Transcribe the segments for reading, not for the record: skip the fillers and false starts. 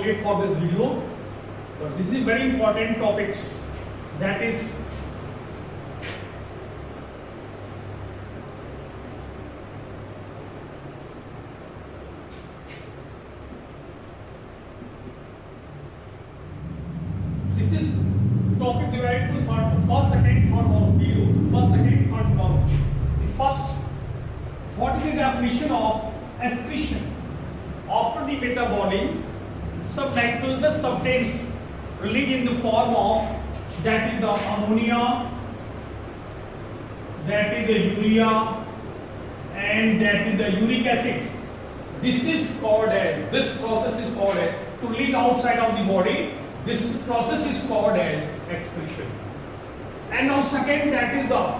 wait for this video. But this is very important topics. That is topic divided to first, second, third video. First, second, third column. The first, what is the definition of excretion? After the metabolic, some nitrogenous substance released in the form of, that is the ammonia, that is the urea, and that is the uric acid. This process is called as to leak outside of the body. This process is called as excretion. And now second, that is the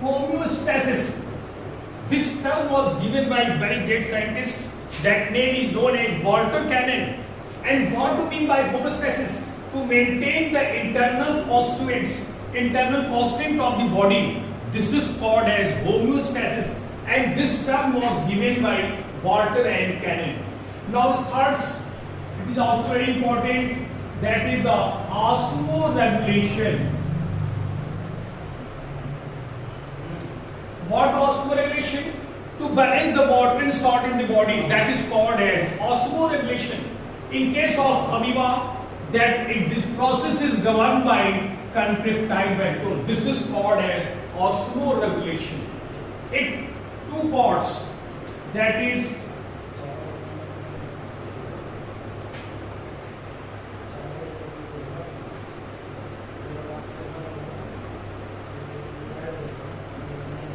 homeostasis. This term was given by a very great scientist. That name is known as Walter Cannon. And what do you mean by homeostasis? To maintain the internal constituents, internal constant of the body. This is called as homeostasis, and this term was given by Walter and Cannon. Now the third, it is also very important, that is the osmoregulation. What osmoregulation? To balance the water and salt in the body. That is called as osmoregulation. In case of amoeba, this process is governed by contractile vector. This is called as osmoregulation. It two parts, that is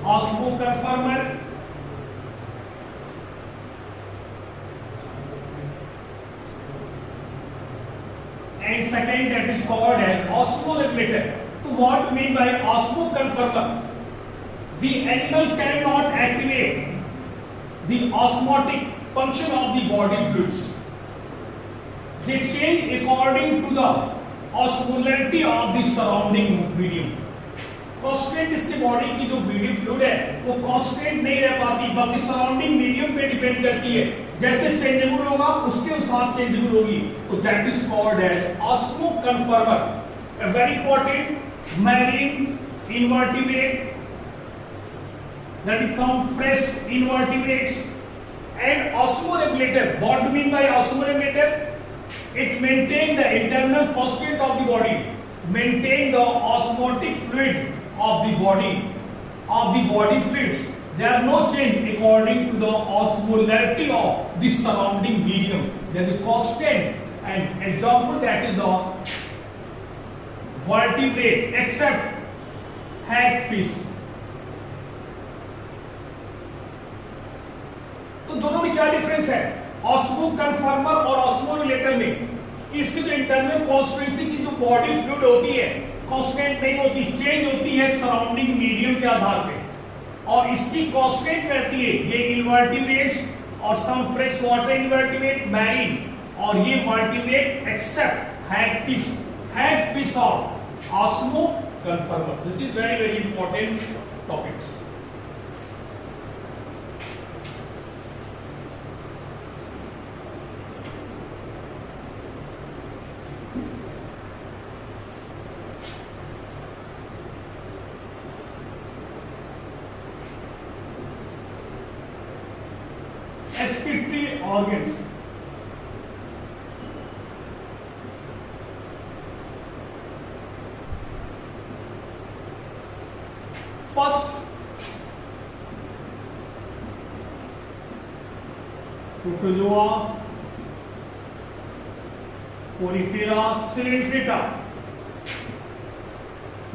osmoconformer and second, that is called as osmoregulator. So what do you mean by osmoconformer? The animal cannot activate the osmotic function of the body fluids. They change according to the osmolarity of the surrounding medium. Constant इसके body की जो medium fluid है वो constant नहीं रह पाती, बाकी surrounding medium पे डिपेंड करती है. जैसे चेंजेबल होगा उसके अनुसार चेंजेबल होगी. तो that is called as osmoconformer. A very important marine invertebrate, that is some fresh invertebrates. And osmoregulator, what do you mean by osmoregulator? It maintains the internal constant of the body, maintain the osmotic fluid of the body fluids. There are no change according to the osmolarity of the surrounding medium. There is a constant. And example, that is the vertebrate except hagfish. तो दोनों में क्या difference है? ऑस्मोकन्फर्मर और ऑस्मोरेगुलेटर में इसकी जो internal constituency की जो बॉडी फ्लूइड होती है कांस्टेंट नहीं होती, चेंज होती है सराउंडिंग मीडियम के आधार पे, और इसकी कांस्टेंट रहती है ये इन्वर्टिब्रेट्स और some fresh water invertebrate marine, और ये वर्टिब्रेट एक्सेप्ट hagfish और osmoconformer. This is very very important topics. Excretory organs. First, protozoa, porifera, coelenterata.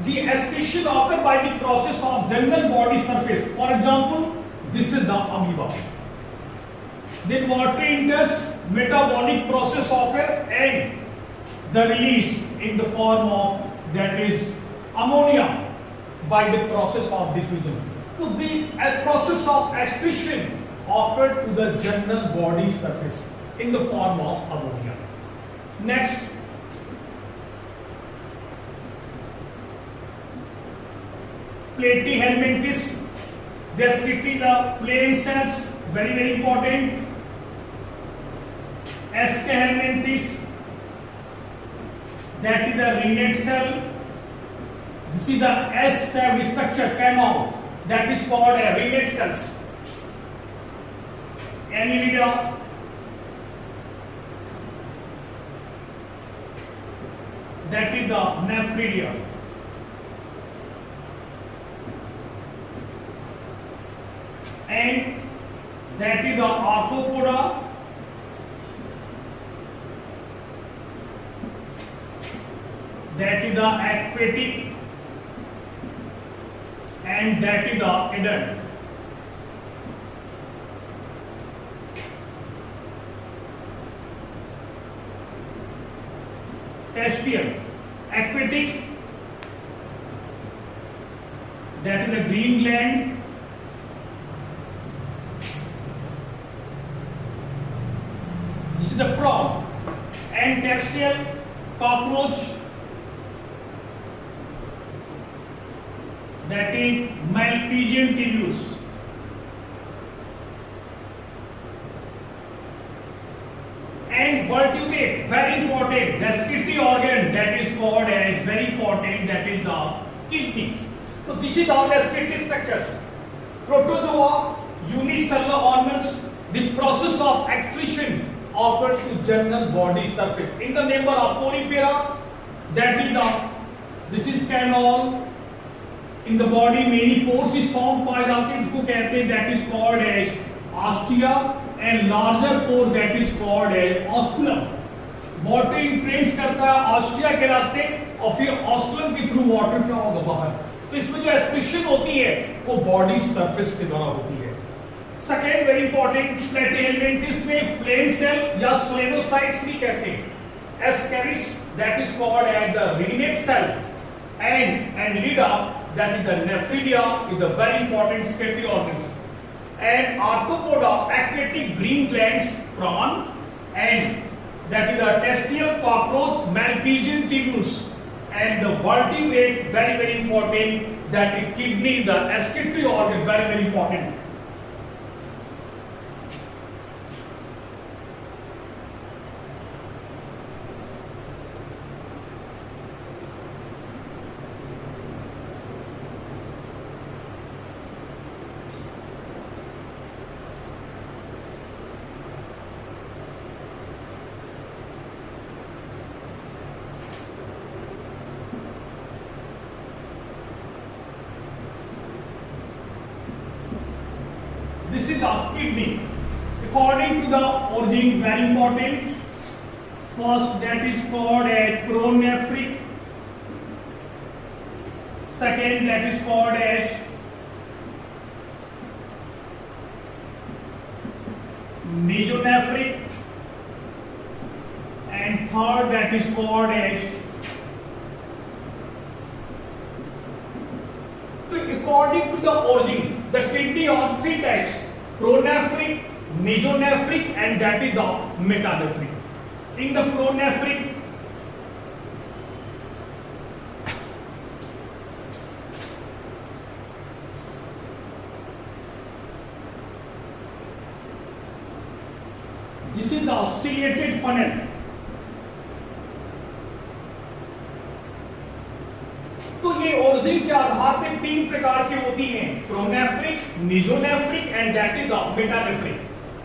The excretion occurs by the process of general body surface. For example, this is the amoeba. Then water enters, metabolic process occurs, and the release in the form of, that is ammonia, by the process of diffusion. So the process of excretion occurred to the general body surface in the form of ammonia. Next, platyhelminthes, they secrete the flame cells, very very important. Escahelminthes, that is the ringed cell. This is the S-shaped structure canal, that is called a ringed cells. Annelida, that is the nephridia. And that is the arthropoda, that is the aquatic, and that is the adult. Testicle, aquatic, that is the green gland. This is the prawn. And testicle, cockroach, that is Malpighian tibius. And vertebrate, very important, the excretory organ, that is called as very important, that is the kidney. So this is all the excretory structures. Protozoa, unicellular organs, the process of excretion occurs to general body surface. In the member of porifera, that is the, this is canal. In the body many pores is found पाए जाते हैं, इसको कहते हैं, that is called as ostia, and larger pore, that is called as osculum. Water entrance करता है ostia के रास्ते और फिर ऑस्कुलम के थ्रू वाटर क्या होगा बाहर. तो इसमें जो एक्सक्रीशन होती है वो बॉडी सरफेस के द्वारा होती है. सेकेंड वेरी इंपॉर्टेंट, प्लेटिहेलमिंथस में फ्लेम सेल या सोलेनोसाइट्स भी कहते हैं. Ascaris, that is called as the renate cell, and Annelida, that is the nephridia, is the very important secretory organs. And arthropoda, aquatic green glands, prawn, and that is the testicle, cockroach, Malpighian tibius, and the vertebrate, very very important, that is kidney, the excretory organ, very very important. This is the kidney. According to the origin, very important. First, that is called as pronephric. Second, that is called as mesonephric. And third, that is called as. So, according to the origin, the kidney are three types: pronephric, mesonephric, and that is the metanephric. In the pronephric, this is the ciliated funnel. तो ये origin के आधार पे तीन प्रकार की होती हैं: pronephric, mesonephric, and that is the metanephric.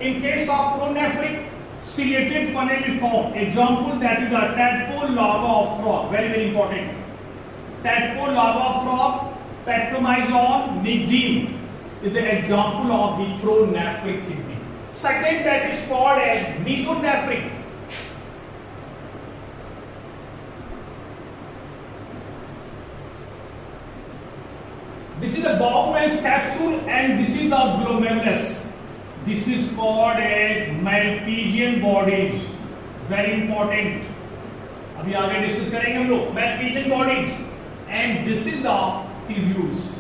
In case of pronephric, ciliated funnel is found. Example, that is the tadpole larva of frog. Very very important. Tadpole larva of frog, Petromyzon nigine is the example of the pronephric kidney. Second, that is called as mesonephric. This is the Bowman's capsule, and this is the glomerulus. This is called a Malpighian bodies. Very important. अभी आगे discuss करेंगे हम लोग Malpighian bodies. And this is the tubules.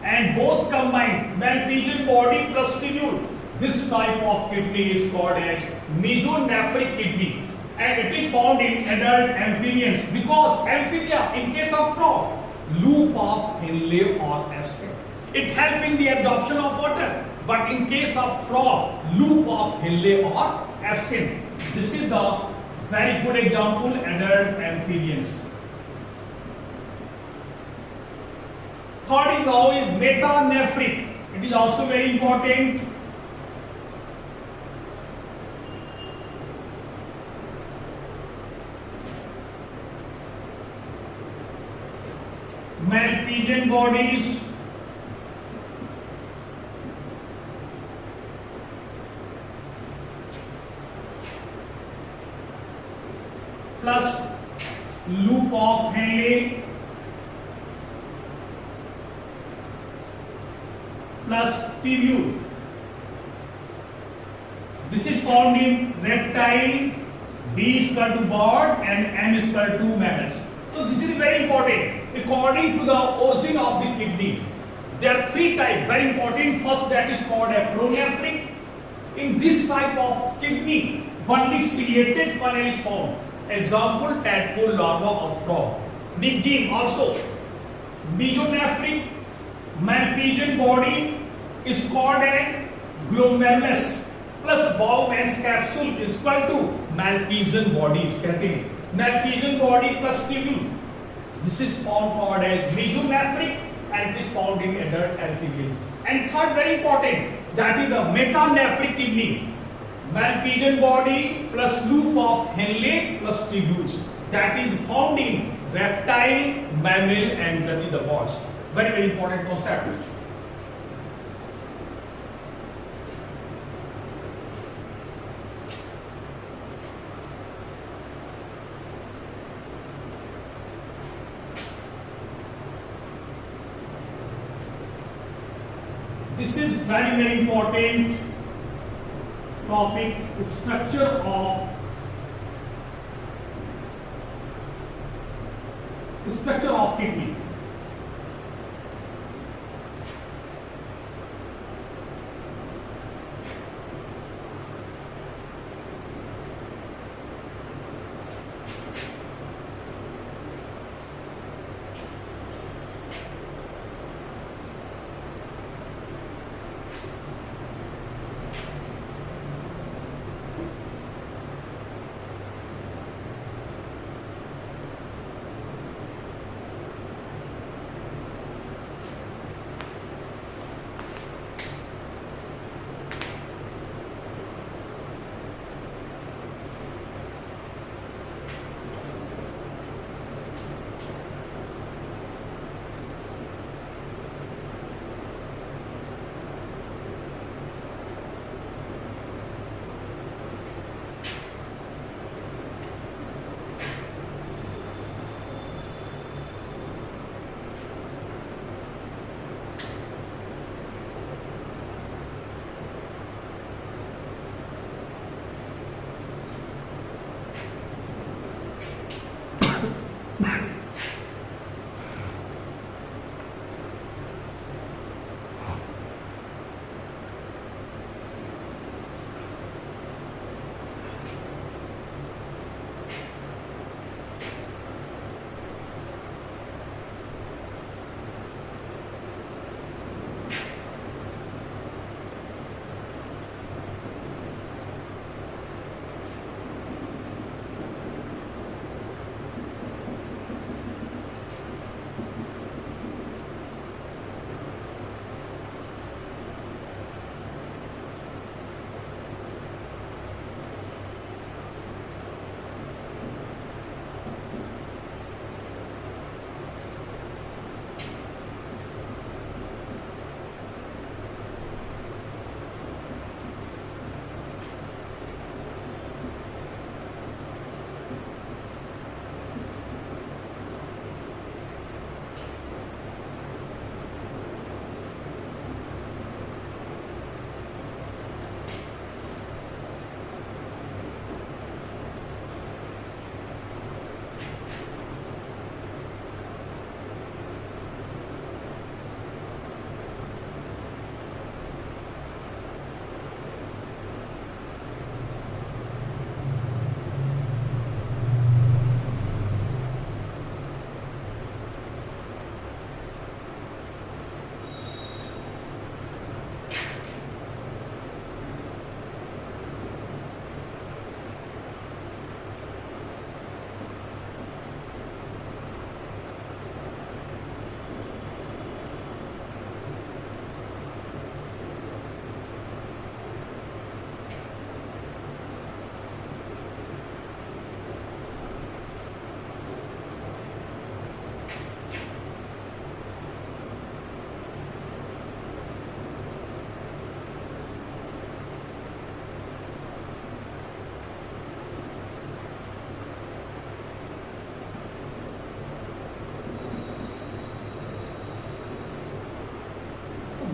And both combined, Malpighian body plus tubule. This type of kidney is called as mesonephric kidney, and it is found in adult amphibians, because amphibia, in case of frog, loop of Henle or Efsen. It helps in the absorption of water, but in case of frog, loop of Henle or Efsen. This is the very good example, adult amphibians. Third is now is metanephric. It is also very important. Malpighian bodies plus loop of Henle plus tubule. This is found in reptile, B is equal to bird and M is equal to mammals. So this is very important. According to the origin of the kidney, there are three types, very important. First, that is called a pronephric. In this type of kidney, only ciliated funnel is found. Example, tadpole larva of frog. Nickname also. Mesonephric Malpighian body is called a glomerulus plus Bowman's capsule is equal to Malpighian bodies. कहते हैं Malpighian body plus tubule. This is found called as mesonephric and it is found in adult amphibians. And third, very important, that is the metanephric kidney. Malpighian body plus loop of Henle plus tubules. That is found in reptile, mammal and that is the birds. Very, very important concept. This is very, very important topic, structure of kidney.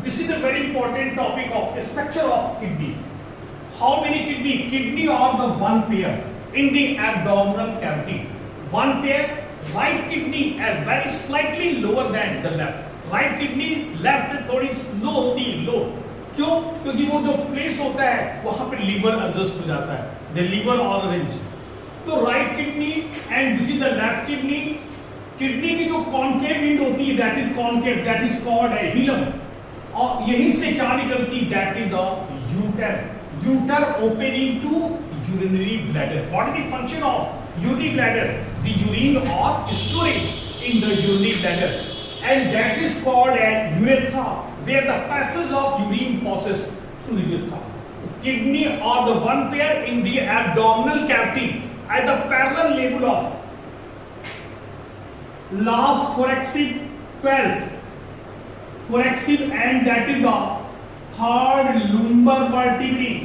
this is a very important topic of structure of kidney. How many kidney? Kidney are the one pair in the abdominal cavity. One pair. Right kidney is very slightly lower than the left. Right kidney left से थोड़ी लो होती है, लो. क्यों? क्योंकि वो जो place होता है वहां पे लीवर एडजस्ट हो जाता है. The liver orange. तो right kidney and this is the left kidney. Kidney की जो कॉन्केव विंड होती है that is concave, that is called a hilum. और यहीं से क्या निकलती है? That is the ureter. Ureter opening to urinary bladder. What is the function of urinary bladder? The urine और storage in the urinary bladder, and that is called a urethra, where the passage of urine passes through the urethra. Kidney are the one pair in the abdominal cavity at the parallel level of last thoracic, 12th thoracic, and that is the third lumbar vertebrae.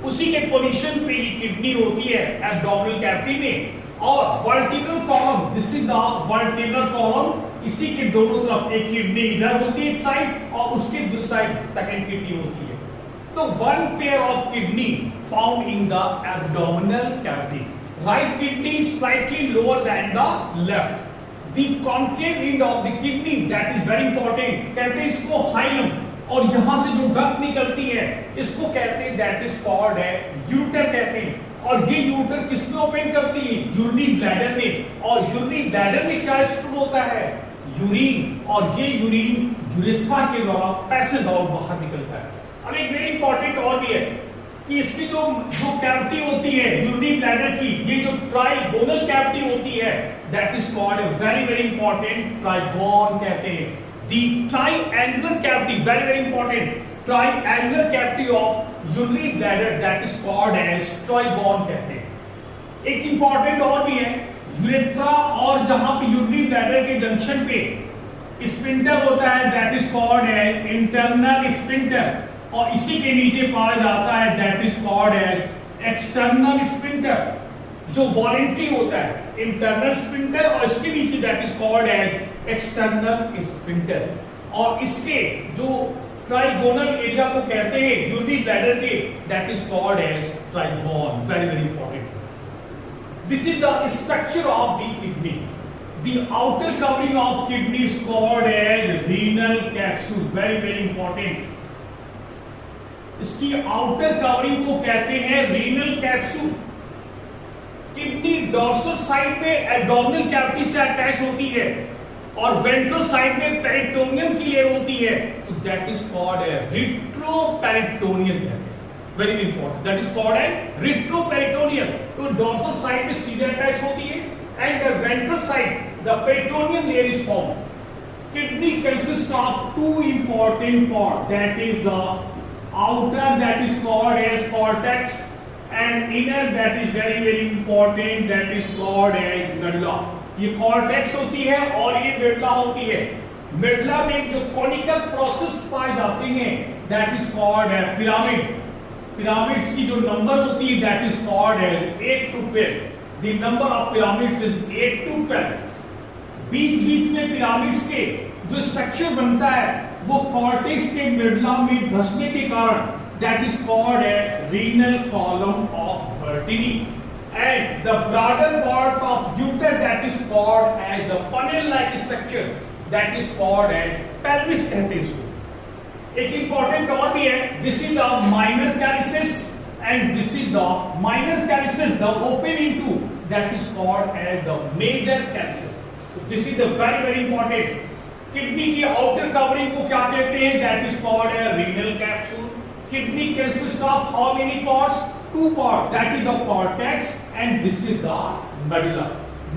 उसी के position पे ये kidney होती है abdominal cavity में. और vertebral column, this is the vertebral column, इसी के दोनों तरफ एक किडनी इधर होती है एक साइड और उसके दूसरी साइड सेकंड किडनी होती है. तो one pair of kidney found in the abdominal cavity. Right kidney is slightly lower than the left. The concave end of the kidney, that is very important. कहते हैं इसको hilum, और यहां से जो डक्ट निकलती है इसको कहते हैं दैट इज कॉल्ड है यूटर कहते हैं. और ये यूटर किसमें ओपन करती है? यूरिनरी ब्लैडर में. और यूरिनरी ब्लैडर में क्या स्टोर होता है? यूरिन. और ये यूरिन यूरेथ्रा के द्वारा पैसेज आउट बाहर निकलता है. अब एक वेरी इंपॉर्टेंट और भी है कि इसकी जो कैविटी होती है यूरिनरी ब्लैडर की, ये जो ट्राइगोनल कैविटी होती है that is called a very very important trigone कहते हैं. The triangular cavity, very very important, triangular cavity of urinary bladder that is called as trigone कहते हैं. एक इंपॉर्टेंट और भी है, यूरेथ्रा और जहां पे यूरिनरी ब्लैडर के जंक्शन पे स्फिंक्टर होता है दैट इज कॉल्ड है इंटरनल स्फिंक्टर, और इसी के नीचे पाया जाता है that is called as external sphincter, जो वॉलेंटरी होता है. इंटरनल स्फिंक्टर और इसके नीचे that is called as external sphincter. और इसके जो ट्राइगोनल एरिया को कहते हैं यूरिनरी ब्लैडर के, that is called as trigone. Very very important. This is the structure of the kidney. The outer covering of kidney is called as renal capsule. Very very important. इसकी outer covering को कहते हैं renal capsule. Kidney dorsal side में abdominal cavity से attach होती है और ventral side में पेरिटोनियम की लेयर होती है, तो that is called a retroperitoneum कहते हैं. Very important, that is called a retroperitoneum. तो डॉर्सल साइड में सीधे अटैच होती है and the ventral side the peritoneum layer is formed. Kidney consist of two important part, that is the outer that is called as cortex and inner that is very very important that is called as medulla. ये cortex होती है और ये medulla होती है. medulla में जो conical process पाए जाते हैं that is called as pyramid. pyramids की जो number होती है that is called as 8 to 12. the number of pyramids is 8 to 12. बीच बीच में pyramids के जो स्ट्रक्चर बनता है वो कॉर्टेक्स के मेडुला में धंसने के कारण that is called a renal column of Bertini. And the broader part of ureter that is called as the funnel like structure that is called as pelvis कहते हैं इसको. एक इंपॉर्टेंट और भी है, this is the minor calyces and this is the minor calyces the open into that is called as the major calyces. This is the very very important. Kidney की outer covering को क्या कहते हैं? That is called a renal capsule. Kidney consist of how many parts? Two part, that is the cortex and this is the medulla.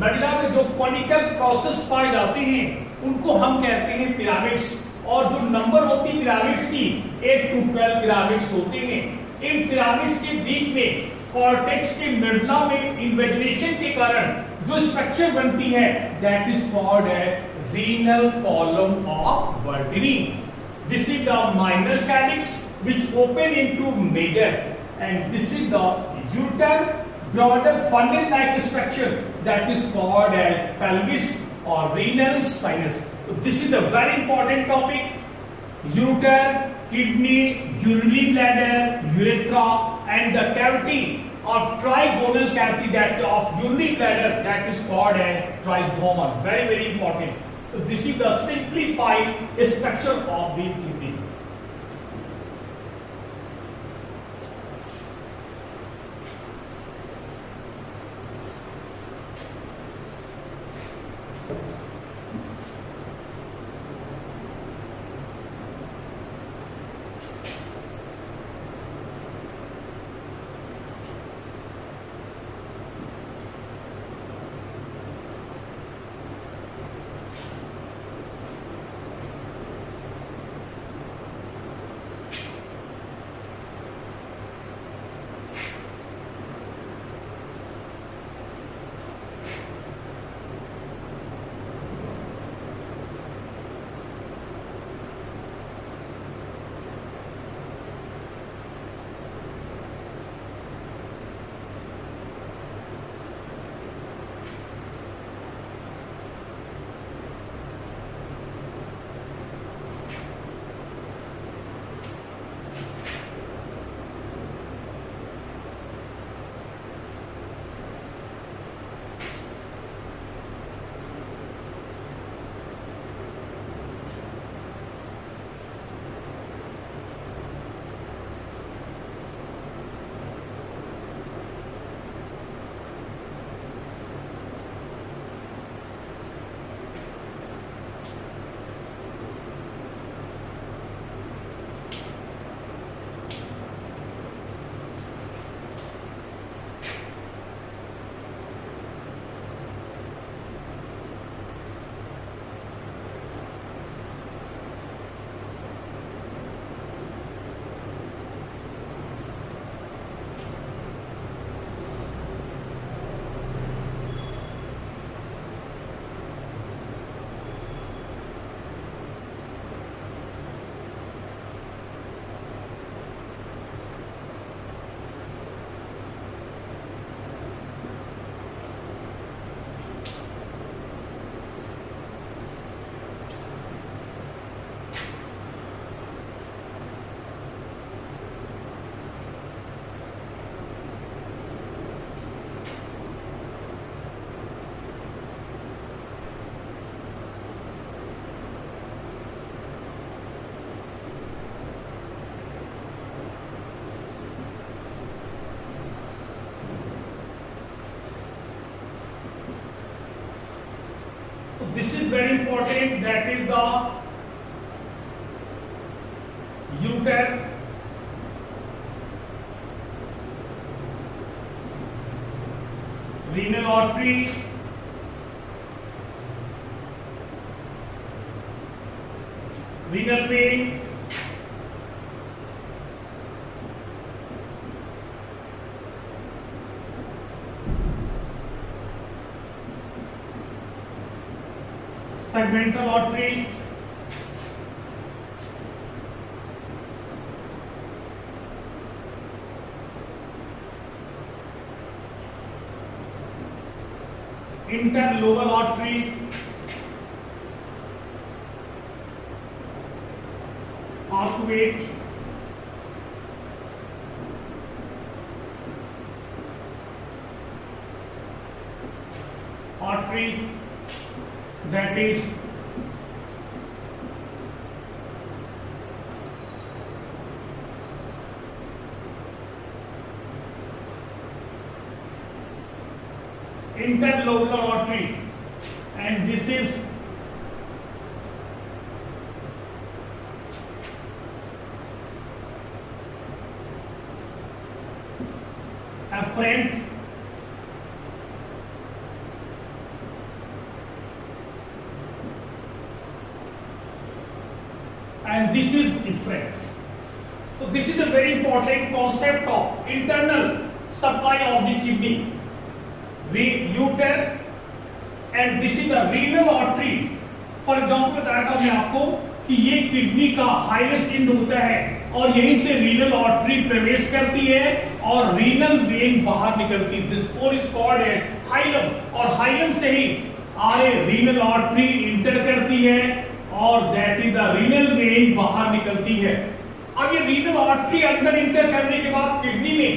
Medulla में जो conical process पाए जाते हैं उनको हम कहते हैं पिरामिड्स. और जो नंबर होती है पिरामिड्स की 8 to 12 पिरामिड्स होते हैं. इन पिरामिड्स के बीच में कॉर्टेक्स के मेडुला में इन्वेजिनेशन के कारण जो स्ट्रक्चर बनती है that is called A renal column of Burdini. This is the minor calyx which open into major, and this is the uter broader funnel-like structure that is called as pelvis or renal sinus. So this is a very important topic. ureter, kidney, urinary bladder, urethra, and the cavity of trigonal cavity that of urinary bladder that is called as trigoma. Very, very important. So this is the simplified structure of the kidney. This is very important, that is the ureter, renal artery, renal vein, segmental artery, interlobal artery, arcuate, artery, that is interlobular artery, and this is afferent, and this is efferent. So this is a very important concept of internal supply of the kidney. Ureter, and this is the renal artery. For example बताया था मैं आपको कि ये kidney का highest and होता है और यहीं से रीनल आर्टरी प्रवेश करती है और रीनल वेन बाहर निकलती है। दिस फोर इज कॉल्ड है हाइलम, और हाइलम से ही आगे रीनल आर्टरी इंटर करती है और that is the renal vein बाहर निकलती है। अब ये रीनल आर्टरी अंदर इंटर करने के बाद किडनी में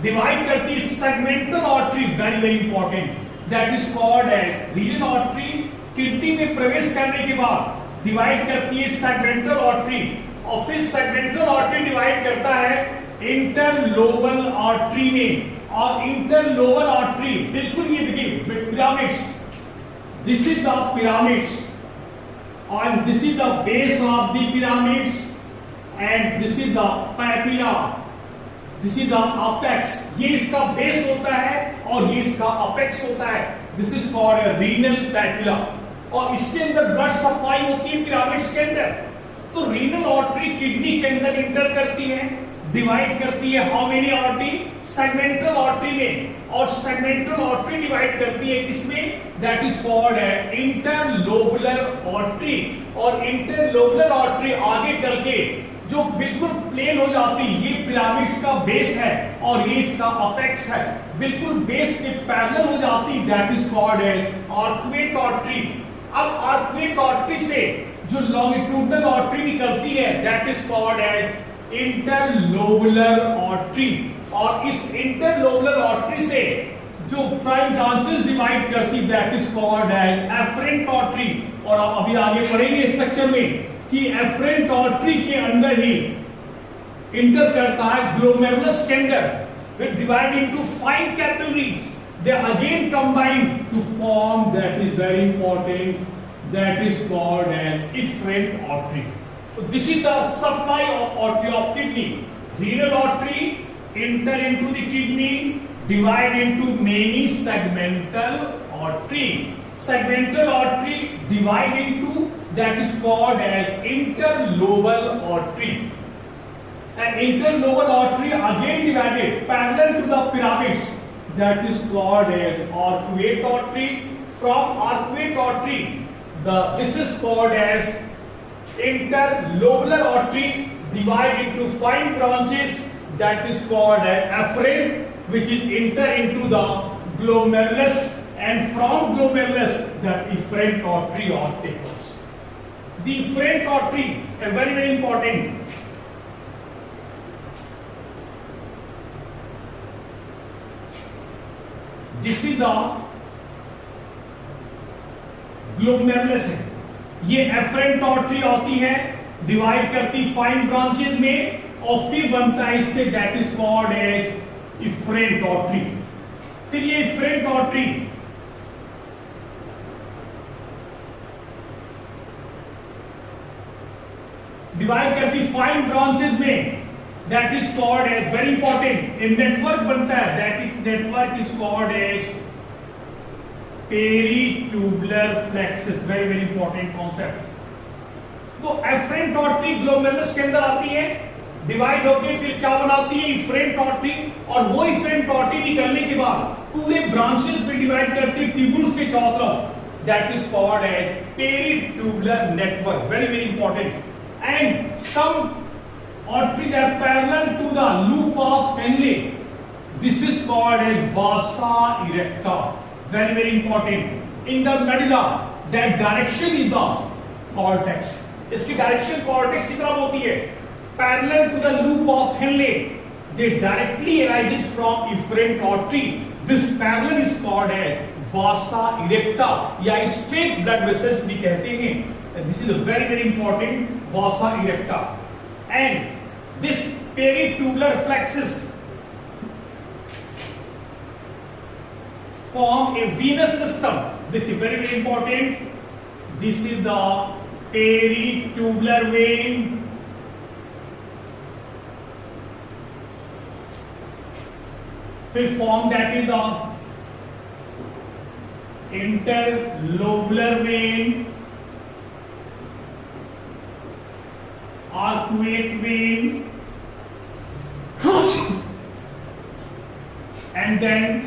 डिवाइड करती है segmental artery, very very important, that is called as renal artery. Kidney में प्रवेश करने के बाद डिवाइड करती है सेगमेंटल आर्टरी, और फिर सेगमेंटल आर्टरी डिवाइड करता है इंटरलोबल आर्टरी में। और इंटरलोबल आर्टरी बिल्कुल ये देखिए pyramids, this is the pyramids and this is the base of the pyramids and this is the papilla, this is the apex, ये इसका बेस होता है और ये इसका अपेक्स होता है, this is called a renal papilla। और इसके अंदर ब्लड सप्लाई होती है पिरामिड्स के अंदर। तो रीनल आर्टरी किडनी के अंदर इंटर करती है, डिवाइड करती है how many artery, segmental artery में, और सेगमेंटल आर्टरी डिवाइड करती है किसमें, that is called interlobular artery. और इंटरलोबुलर आर्टरी आगे चल के जो बिल्कुल प्लेन हो जाती है, ये पिरामिड्स का बेस है और ये इसका अपेक्स है, बिल्कुल बेस के पैरेलल हो जाती, that is called arcuate artery. अब आर्क्वेट आर्टरी से जो लॉन्गिट्यूडनल आर्टरी निकलती है, that is called interlobular artery. और इस इंटरलोबुलर आर्टरी से जो 5 ब्रांचेस डिवाइड करती, that is called afferent artery. और आप अभी आगे पढ़ेंगे स्ट्रक्चर में कि एफरेंट आर्टरी के अंदर ही इंटर करता है ग्लोमेरुलस के अंदर, विच divide into 5 capillaries, they again combine to form, that is very important, that is called an efferent artery. So this is the supply of artery of kidney. Renal artery enter into the kidney, divide into many segmental artery. Segmental artery divide into, that is called an interlobal artery. An interlobal artery again divided parallel to the pyramids, that is called as arcuate artery. From arcuate artery, this is called as interlobular artery, divide into 5 branches, that is called as afferent, which is enter into the glomerulus, and from glomerulus the efferent artery or tapers. The efferent artery, a very very important, this is the glomerulus है, ये afferent artery होती है, divide करती 5 branches में, और फिर बनता है इससे, that is called as efferent artery. फिर ये इफरेंट आर्टरी डिवाइड करती 5 ब्रांचेस में, that is called as, very important, एक नेटवर्क बनता है, that is network is called as peritubular plexus, very very important concept. तो एफरेंट आर्टरी ग्लोमेरुलस के अंदर आती है, डिवाइड होकर फिर क्या बनाती है, इफरेंट आर्टरी, और वो इफरेंट आर्टरी निकलने के बाद पूरे ब्रांचेस में डिवाइड करती है ट्यूबुल्स के चारों तरफ, that is called as peritubular network, very very important. And some arteries are parallel to the loop of Henle, this is called as vasa erecta, very very important. In the medulla, that direction is the cortex, इसकी direction cortex की तरफ होती है, parallel to the loop of Henle, they directly arises from efferent artery, this parallel is called as vasa erecta, या straight blood vessels भी कहते हैं, this is a very very important vasa erecta। and this peritubular plexus form a venous system, this is very very important, this is the peritubular vein, फिर form that is the interlobular vein, arcuate vein, and then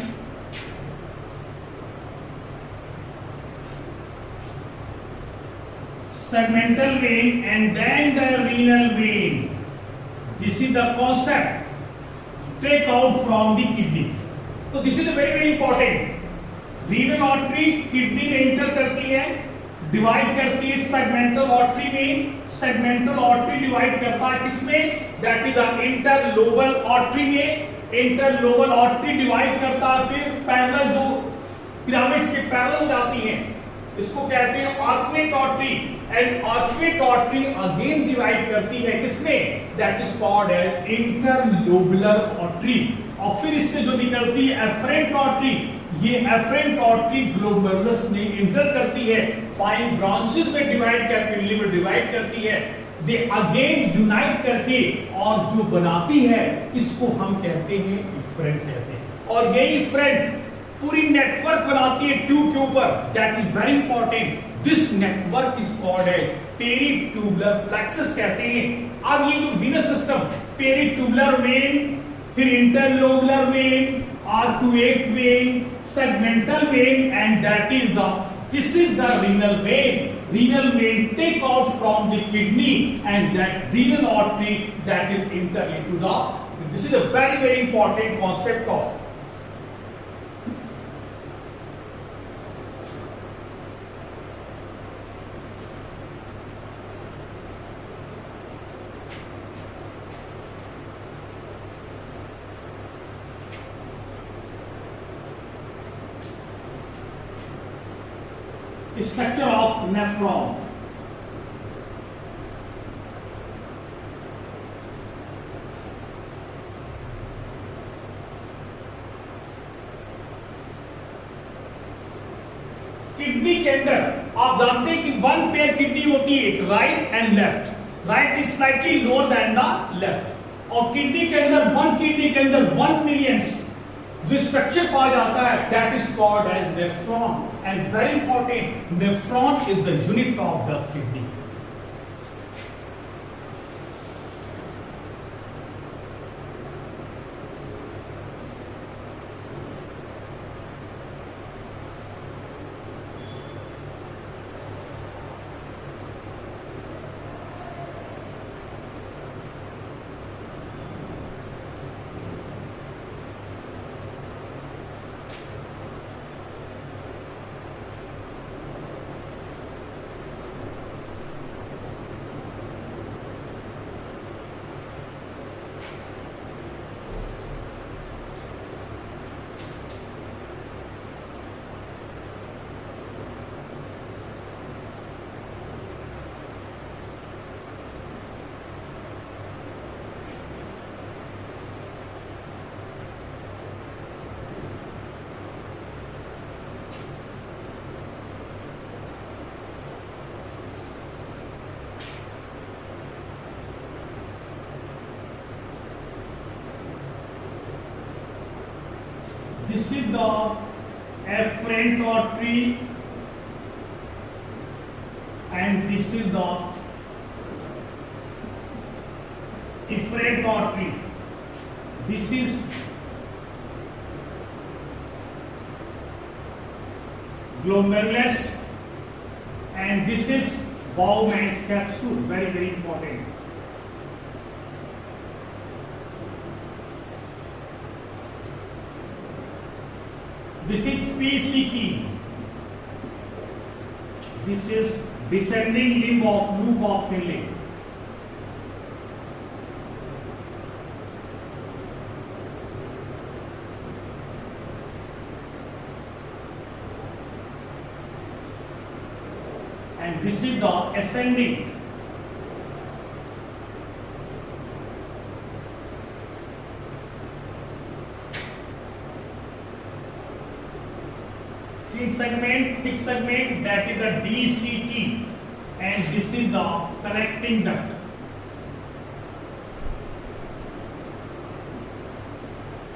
segmental vein, and then the renal vein. This is the concept take out from the kidney. So this is very very important. Renal artery kidney में enter करती है, divide करती है segmental artery में। Segmental artery divide करता है किसमें? That is the इंटरलोबल artery में। इंटरलोबल आर्टरी डिवाइड करता है फिर पैरेलल, जो पिरामिड्स के पैरेलल जाती हैं, इसको कहते हैं arcuate artery. And arcuate artery again divide करती है किसमें? That is called as interlobular artery. और फिर इससे जो निकलती है एफरेंट आर्टरी, ये एफरेंट आर्टरी ग्लोमेरुलस में इंटर करती है, फाइन ब्रांचेस में डिवाइड करके में डिवाइड करती है, दे अगेन यूनाइट करके और जो बनाती है इसको हम कहते हैं इफरेंट कहते हैं। और ये इफरेंट पूरी नेटवर्क बनाती है ट्यूब के ऊपर। That is very important. This network is called है पेरिट्यूबुलर प्लेक्सस कहते हैं। अब ये जो वीनस सिस्टम, पेरिट्यूबुलर वेन, फिर interlobular when, arcuate vein, segmental vein, and this is the renal vein. Renal vein take out from the kidney, and that renal artery that is enter into the. This is a very important concept of. Structure of nephron. Kidney के अंदर आप जानते हैं कि one pair kidney होती है, एक right and left. Right is slightly lower than the left. और किडनी के अंदर, वन किडनी के अंदर 1 मिलियंस जो स्ट्रक्चर पाया जाता है, that is called as nephron. And very important, nephron is the unit of the kidney. This is the afferent artery and this is the efferent artery. This is glomerulus and this is Bowman's capsule. Very important. This is PCT. This is descending limb of loop of Finley. And this is the ascending. Thick segment, that is the DCT, and this is the connecting duct.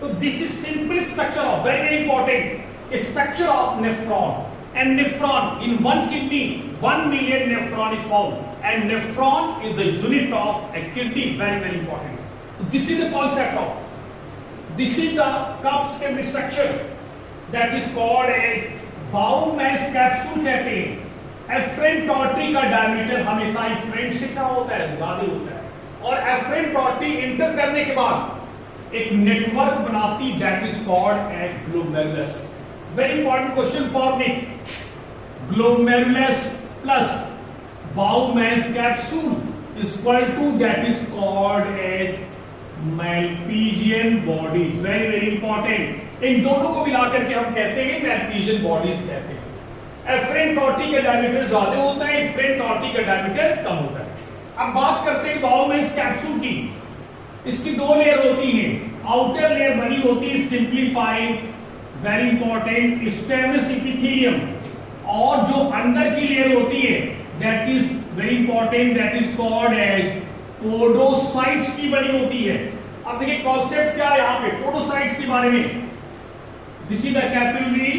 So this is simple structure of very important structure of nephron. And nephron in one kidney, 1 million nephron is found, and nephron is the unit of a kidney. Very important. So this is the concept of. This is the cup stem structure that is called a Bowman's capsule कहते हैं। Afferent artery का diameter हमेशा efferent से क्या होता है, ज्यादा होता है, और एफरेंट आर्टरी इंटर करने के बाद एक नेटवर्क बनाती, that is called A glomerulus. Very important question for me. Glomerulus plus Bowman's capsule is equal to that is called as Malpighian bodies. Very very important. इन दोनों को मिलाकर के हम कहते हैं Malpighian bodies कहते हैं। एफरेंट टॉर्टी का डायमीटर ज्यादा होता है, एफरेंट टॉर्टी का डायमीटर कम होता है। अब बात करते हैं बाउमेंस कैप्सूल की। इसकी दो लेयर होती हैं। आउटर लेयर बनी होती है simplified, very important, squamous epithelium, और जो अंदर की लेयर होती है that is very important, that is called as podocytes की बनी होती है। अब देखिए कॉन्सेप्ट क्या है यहाँ पे पोडोसाइट्स के बारे में। This is the capillary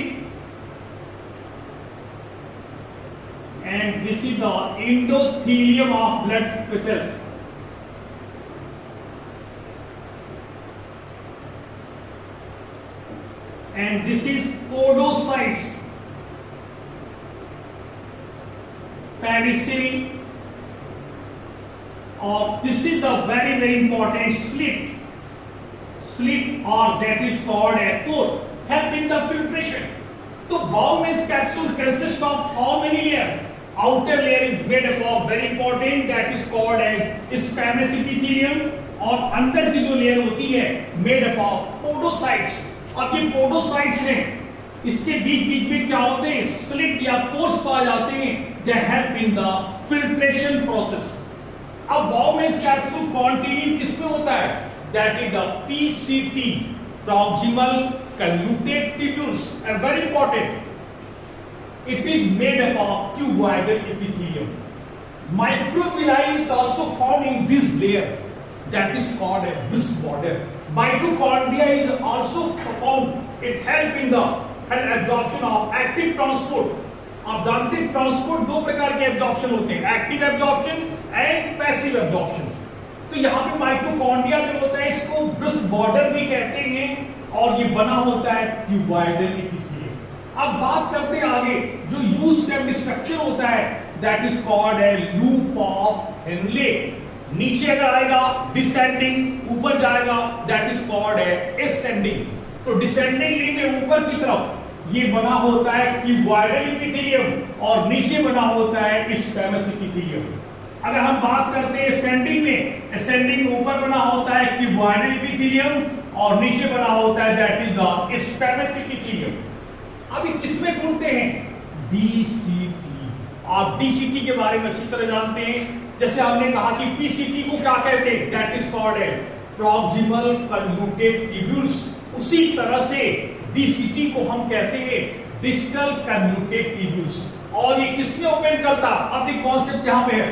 and this is the endothelium of blood vessels. And this is podocytes, pedicel, or this is the very very important slit, or that is called a pore, help in the filtration. So Bowman's capsule consists of how many layers? Outer layer is made up of very important, that is called as squamous epithelium, और अंदर की जो layer होती है made up of podocytes। अब ये podocytes हैं, इसके बीच बीच में क्या होते हैं स्लिट या पोर्स पाए जाते हैं, they help in the filtration process. अब बाउमेंस कैप्सूल कंटेनिंग किसमें होता है? That is the PCT, proximal convoluted tubules, very important. It is made up of cuboidal epithelium. Microvilli is also found in this layer, that is called a Bliss border. Mitochondria is also found. It help in the absorption of active transport. आप जानते हैं transport दो प्रकार के absorption होते हैं, active absorption and passive absorption. तो यहाँ पे माइटोकॉन्ड्रिया में होता है, इसको ब्लिस बॉर्डर भी कहते हैं, और ये बना होता है क्यूबॉइडल एपिथेलियम। अब बात करते हैं आगे, जो यू स्टेम स्ट्रक्चर होता है that is called A loop of Henle. नीचे अगर आएगा डिसेंडिंग, ऊपर जाएगा दैट इज कॉल्ड है असेंडिंग। तो डिसेंडिंग लिंक के ऊपर की तरफ ये बना होता है क्यूबॉइडल एपिथेलियम, और नीचे बना होता है स्क्वैमस एपिथेलियम। अगर हम बात करते हैं असेंडिंग में, असेंडिंग में ऊपर बना होता है क्यूबॉइडल एपिथेलियम, और नीचे बना होता है that is the squamous epithelium. अभी किसमें खुलते हैं? डीसीटी। आप डीसीटी के बारे में अच्छी तरह जानते हैं। जैसे हमने कहा कि पीसीटी को क्या कहते हैं, दैट इज कॉल्ड है प्रॉक्सिमल कन्वोल्यूटेड ट्यूब्यूल्स। उसी तरह से डीसीटी को हम कहते हैं डिस्टल कन्वोल्यूटेड ट्यूब्यूल्स। और ये किसने ओपन करता? अब ये कॉन्सेप्ट यहां पे है,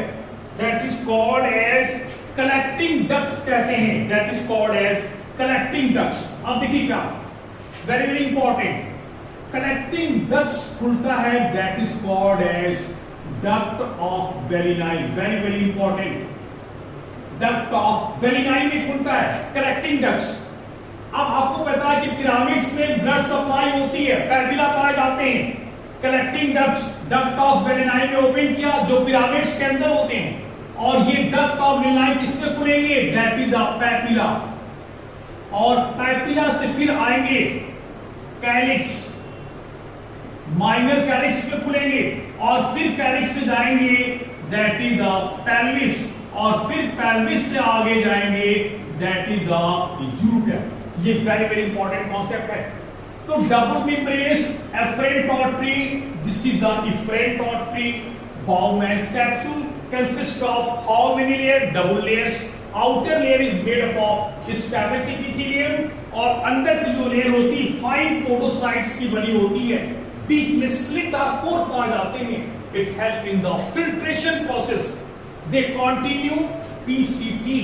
that is called as collecting ducts कहते हैं, that is called as collecting ducts. अब देखिए क्या very very important, collecting ducts खुलता है that is called as duct of Bellini, very very important. Duct of Bellini में खुलता है कलेक्टिंग डक्ट्स। अब आपको पता है कि पिरामिड्स में ब्लड सप्लाई होती है, पैपिला पाए जाते हैं। Collecting ducts duct of Bellini में ओपन किया, जो पिरामिड्स के अंदर होते हैं, और ये डक्ट ऑफ बेलिनाई किसमें खुलेंगे? दैट इज द पैपिला, और पैपिला से फिर आएंगे कैलिक्स, माइनर कैलिक्स में खुलेंगे, और फिर कैलिक्स से जाएंगे दैट इज द पेल्विस, और फिर पेल्विस से आगे जाएंगे दैट इज द यूरेटर। ये वेरी वेरी इंपॉर्टेंट कॉन्सेप्ट है। तो double membranous afferent artery, this is the afferent artery. Bowman's capsule consist of how many layer? Double layers. Outer layer is made up of squamous epithelium, और अंदर की जो layer होती है fine podocytes की बनी होती है। बीच में स्लिट और पोर पाए जाते हैं। It help in the filtration process. They continue PCT.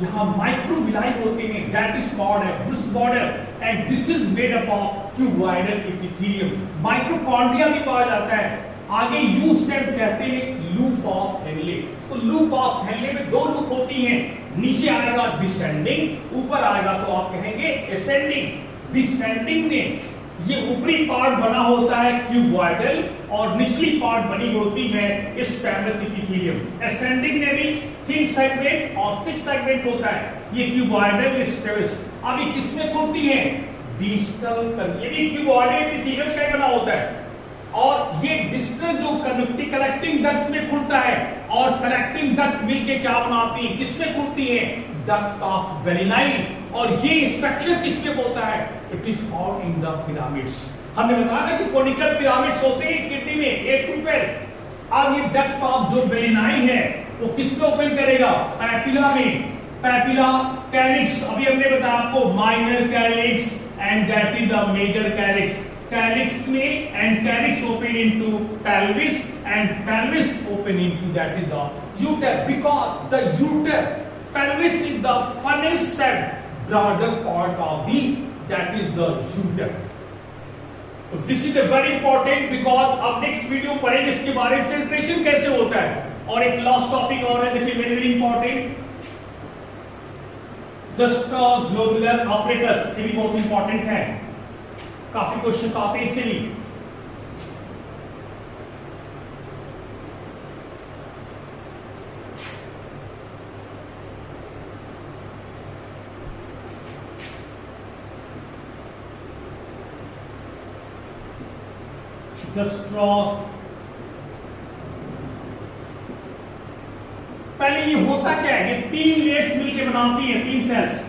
यहाँ माइक्रोविलाई होते हैं that is called A bliss border, and this is made up of cuboidal epithelium. Mitochondria भी पाया जाता है। आगे यू स्टेम कहते हैं लूप ऑफ हेनले। तो लूप ऑफ हेनले में दो लूप होती हैं, नीचे आएगा डिसेंडिंग, ऊपर आएगा तो आप कहेंगे असेंडिंग। डिसेंडिंग में ये ऊपरी पार्ट बना होता है क्यूबॉइडल, और निचली पार्ट बनी होती है स्क्वैमस एपिथेलियम। असेंडिंग में भी थिन सेगमेंट और थिक सेगमेंट होता है, ये क्यूबॉइडल स्क्वैमस। अब ये किसमें खुलती है? डिस्टल। ये भी क्यूबॉइडल एपिथेलियम का बना होता है, और ये डिस्टल जो कलेक्टिंग डक्ट्स में खुलता है और कलेक्टिंग डक्ट मिलके क्या बनाती है, किसमें खुलती है, डक्ट ऑफ वेलिनाई। और ये स्ट्रक्चर किसमें होता है, it is found in the pyramids. हमने बताया कि कोनिकल पिरामिड्स होते हैं कितने में, 8 to 12। अब ये डक्ट ऑफ जो वेलिनाई है वो किसमें ओपन करेगा, पैपिला में, पैपिला कैलिक्स। अभी हमने बताया आपको minor calyx and that is the major calyx. Calyx में and calyx open into pelvis and pelvis open into that is the uter, because the uter, pelvis is the funnel set broader part of the that is the uter. तो this is very important because अब next video पढ़ेंगे इसके बारे में filtration कैसे होता है। और एक लास्ट टॉपिक और है, देखिए very very important, just globular operators, ये भी बहुत इंपॉर्टेंट है, काफी क्वेश्चन आते हैं इससे भी। जस्ट ड्रॉ, पहले ये होता क्या है, ये 3 लेयर्स मिलकर बनाती है, 3 cells.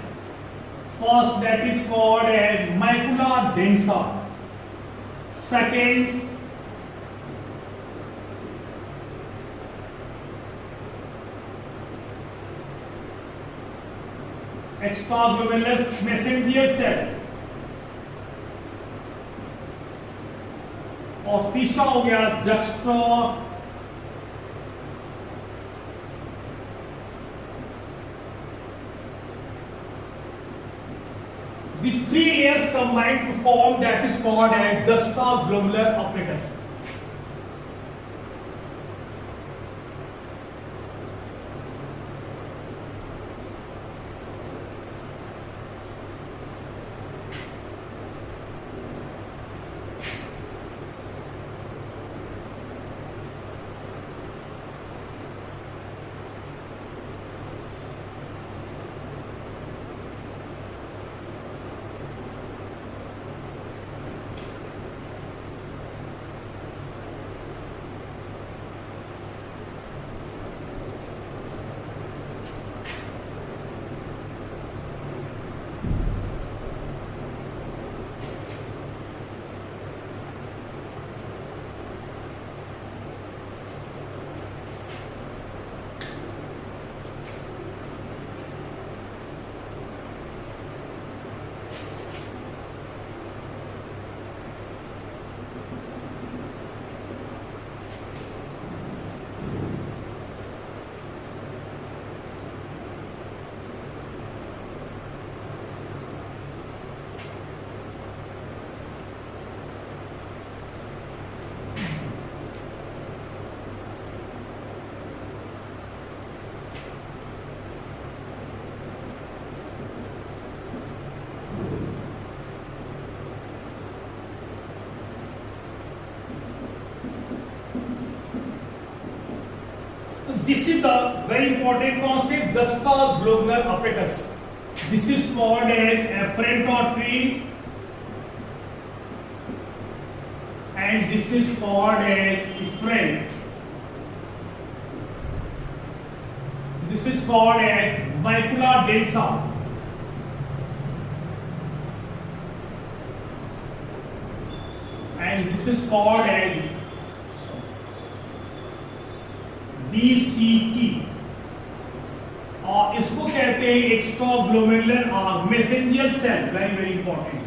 First that is called as macula densa, second extraglomerular mesangial cell, और तीसरा हो गया juxta the 3 layers combined to form that is called as juxtaglomerular apparatus. This is the very important concept, juxtaglomerular apparatus. This is called as afferent artery and this is called as efferent. This is called as macula densa. And this is called as DCT, और इसको कहते हैं extraglomerular mesangial cell, very very important.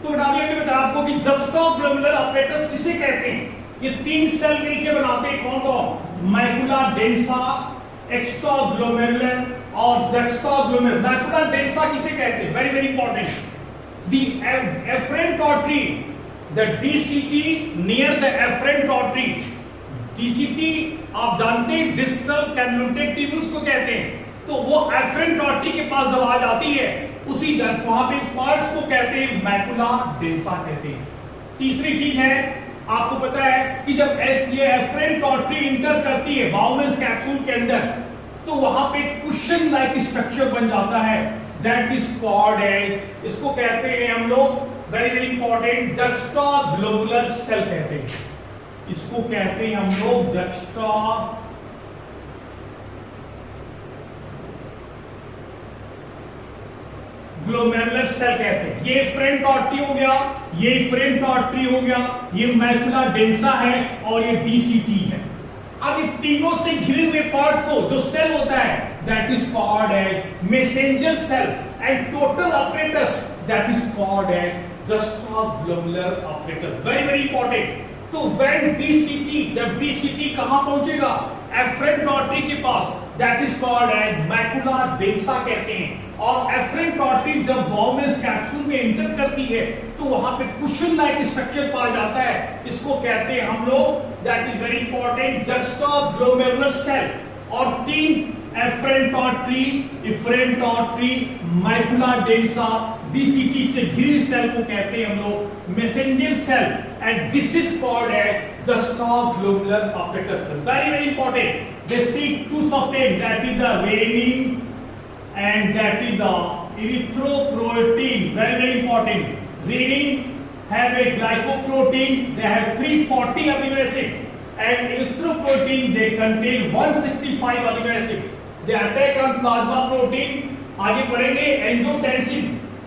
तो अभी मैंने बताया आपको कि जुक्स्टाग्लोमेरुलर apparatus किसे कहते हैं, ये 3 सेल मिलकर बनाते हैं, कौन कौन, मैकुला डेंसा, एक्स्ट्राग्लोमेरुलर और जुक्स्टाग्लोमेरुलर। मैकुला डेंसा किसे कहते हैं, very very important, the afferent artery, the DCT near the afferent artery. DCT आप जानते हैं डिस्टल कैनुलेटेड टिब्यूल्स को कहते हैं, तो वो एफरेंट आर्टरी के पास जब आ जाती है उसी जगह वहां पे पार्ट्स को कहते हैं मैकुला डेंसा कहते हैं। तीसरी चीज है, आपको पता है कि जब ये एफरेंट आर्टरी इंटर करती है बाउमेंस कैप्सूल के अंदर, तो वहां पे कुशन लाइक स्ट्रक्चर बन जाता है, दैट इज कॉल्ड एज, इसको कहते हैं हम लोग very important, juxta globular cell कहते हैं इसको, कहते हैं हम लोग जक्स्ट्रा ग्लोमेरुलर सेल कहते हैं। ये फ्रंट आर्टरी हो गया, ये फ्रंट आर्टरी हो गया, ये मैकुला डेंसा है और ये डीसीटी है। अब ये तीनों से घिरे हुए पार्ट को जो सेल होता है that is called as mesangial cell and total apparatus that is called as juxtaglobullar apparatus। Very important. तो व्हेन डीसीटी, जब डीसीटी कहां पहुंचेगा, एफरेंट आर्टरी के पास, that is called as macula densa कहते हैं। और एफरेंट आर्टरी जब बाउमेस कैप्सूल में एंटर करती है तो वहां पे कुशन लाइक स्ट्रक्चर पाया जाता है, इसको कहते हैं हम लोग, that is very important, juxtaglomeralar cell. और तीन afferent artery, efferent artery, macula densa, DCT से घिरी सेल को कहते हैं हम लोग messenger cell and this is called as juxtaglobullar apparatus। Very important. They seek to sustain, that is the renin and that is the erythropoietin। Very important. Renin have a glycoprotein, they have 340 amino acid, and erythropoietin they contain 165 amino acid। They attack on plasma protein। आगे पढ़ेंगे angiotensin,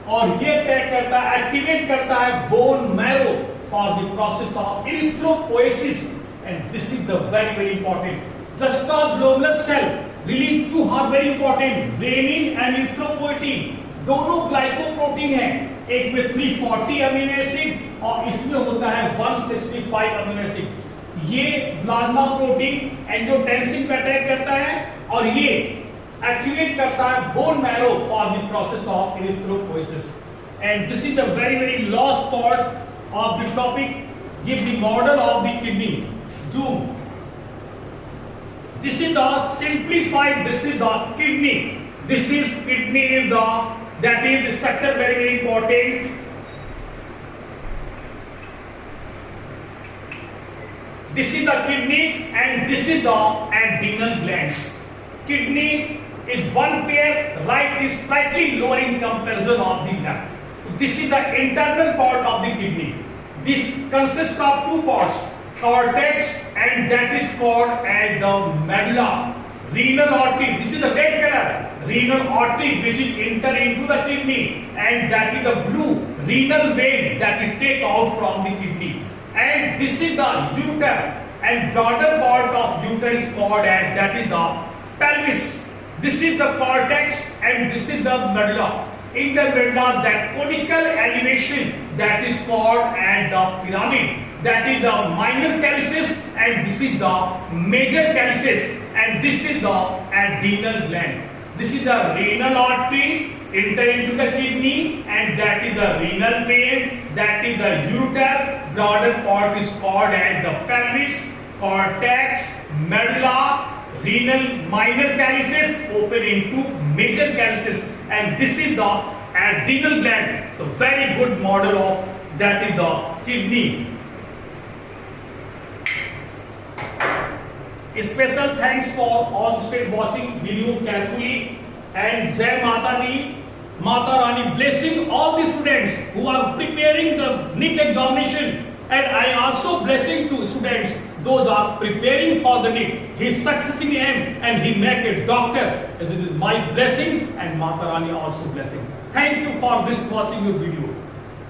और ये attack करता है, activate करता है bone marrow for the process of erythropoiesis, and this is the very important। juxtaglobullar cell release two are very important, renin and erythropoietin। दोनों glycoprotein है, एक में 340 अमीनो एसिड और इसमें होता है 165 अमीनो एसिड। ये प्लाज्मा प्रोटीन एंजियोटेंसिन पे अटैक करता है और ये एक्टिवेट करता है bone marrow for the process of erythropoiesis। And this is the very last part of the topic, give the model of the kidney. Zoom, this is the simplified, this is the kidney, this is kidney is the, that is the structure very important। this is the kidney and this is the adrenal glands। kidney is one pair, right is slightly lower in comparison of the left। this is the internal part of the kidney। this consists of two parts, cortex and that is called as the medulla। renal artery, this is the red color, renal artery which is enter into the kidney, and that is the blue renal vein that is take out from the kidney, and this is the ureter and broader part of ureter is called as that is the pelvis। this is the cortex and this is the medulla। in the medulla that conical elevation that is called as the pyramid, that is the minor calyces and this is the major calyces, and this is the adrenal gland। this is the renal artery enter into the kidney and that is the renal vein, that is the ureter, broader part is called as the pelvis, cortex, medulla, renal minor calyces open into major calyces, and this is the adrenal gland। the very good model of that is the kidney। Special thanks for all students watching video carefully, and Jai Mata Di, Mata Rani blessing all the students who are preparing the NEET examination, and I also blessing to students those are preparing for the NEET, he successfully aim and he make a doctor। This is my blessing and Mata Rani also blessing। Thank you for this watching your video।